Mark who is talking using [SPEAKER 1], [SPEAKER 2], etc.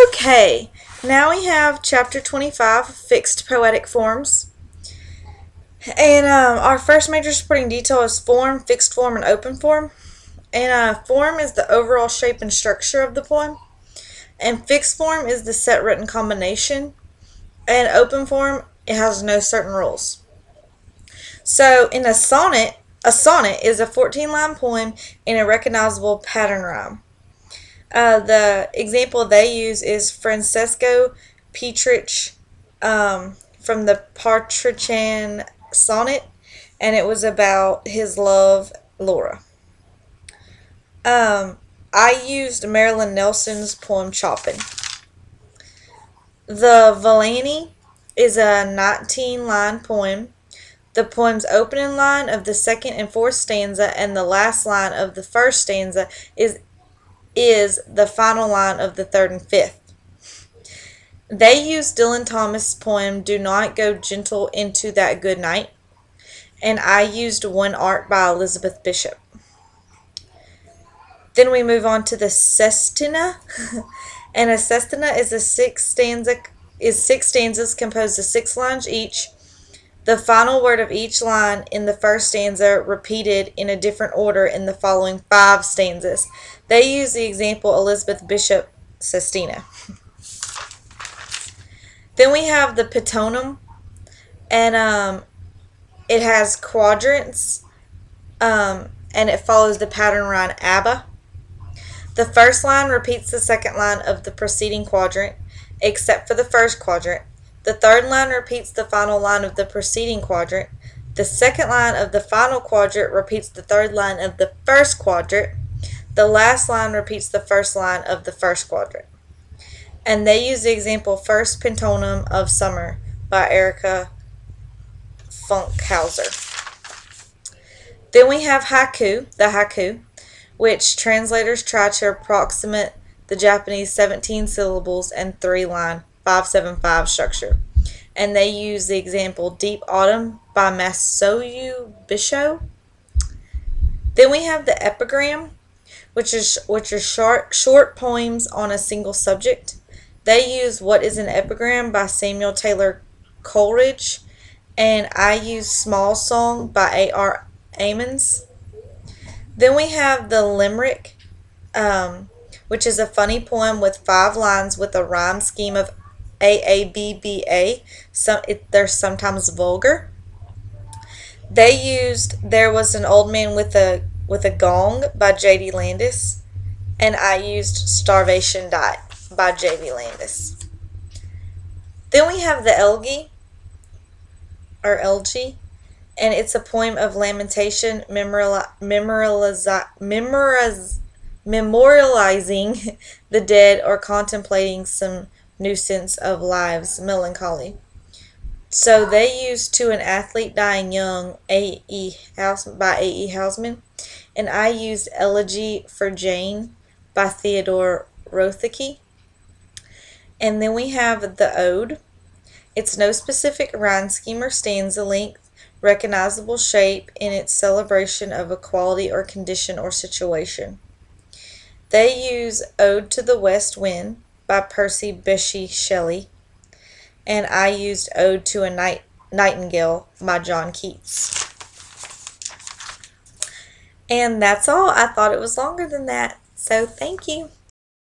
[SPEAKER 1] Okay, now we have chapter 25, fixed poetic forms. And our first major supporting detail is form, fixed form, and open form. And form is the overall shape and structure of the poem. And fixed form is the set written combination. And open form, it has no certain rules. So in a sonnet is a 14-line poem in a recognizable pattern rhyme. The example they use is Francesco Petrarch from the Partridgean sonnet, and it was about his love, Laura. I used Marilyn Nelson's poem Choppin'. The Villani is a 19-line poem. The poem's opening line of the second and fourth stanza and the last line of the first stanza is the final line of the third and fifth. They used Dylan Thomas' poem Do Not Go Gentle Into That Good Night, and I used One Art by Elizabeth Bishop. Then we move on to the sestina, and a sestina is six stanzas composed of 6 lines each. The final word of each line in the first stanza repeated in a different order in the following 5 stanzas. They use the example Elizabeth Bishop sestina. Then we have the pitonym, and it has quadrants, and it follows the pattern rhyme ABBA. The first line repeats the second line of the preceding quadrant, except for the first quadrant. The third line repeats the final line of the preceding quadrant. The second line of the final quadrant repeats the third line of the first quadrant. The last line repeats the first line of the first quadrant. And they use the example First Pitonym of Summer by Erica Funkhauser. Then we have haiku, the haiku, which translators try to approximate the Japanese 17 syllables and 3-line 575 structure. And they use the example Deep Autumn by Masayu Bisho. Then we have the epigram, which are short poems on a single subject. They use What is an Epigram by Samuel Taylor Coleridge, and I use Small Song by A.R. Emmons. Then we have the limerick, which is a funny poem with 5 lines with a rhyme scheme of AABBA. They're sometimes vulgar. They used There Was an Old Man with a Gong by J.D. Landis, and I used Starvation Diet by J.D. Landis. Then we have the elegy, and it's a poem of lamentation memorializing the dead or contemplating some nuisance of lives, melancholy. So they used To an Athlete Dying Young by A.E. Housman, and I used Elegy for Jane by Theodore Roethke. And then we have the ode. It's no specific rhyme scheme or stanza length, recognizable shape in its celebration of a quality or condition or situation. They use Ode to the West Wind by Percy Bysshe Shelley, and I used Ode to a Nightingale by John Keats. And that's all. I thought it was longer than that, so thank you.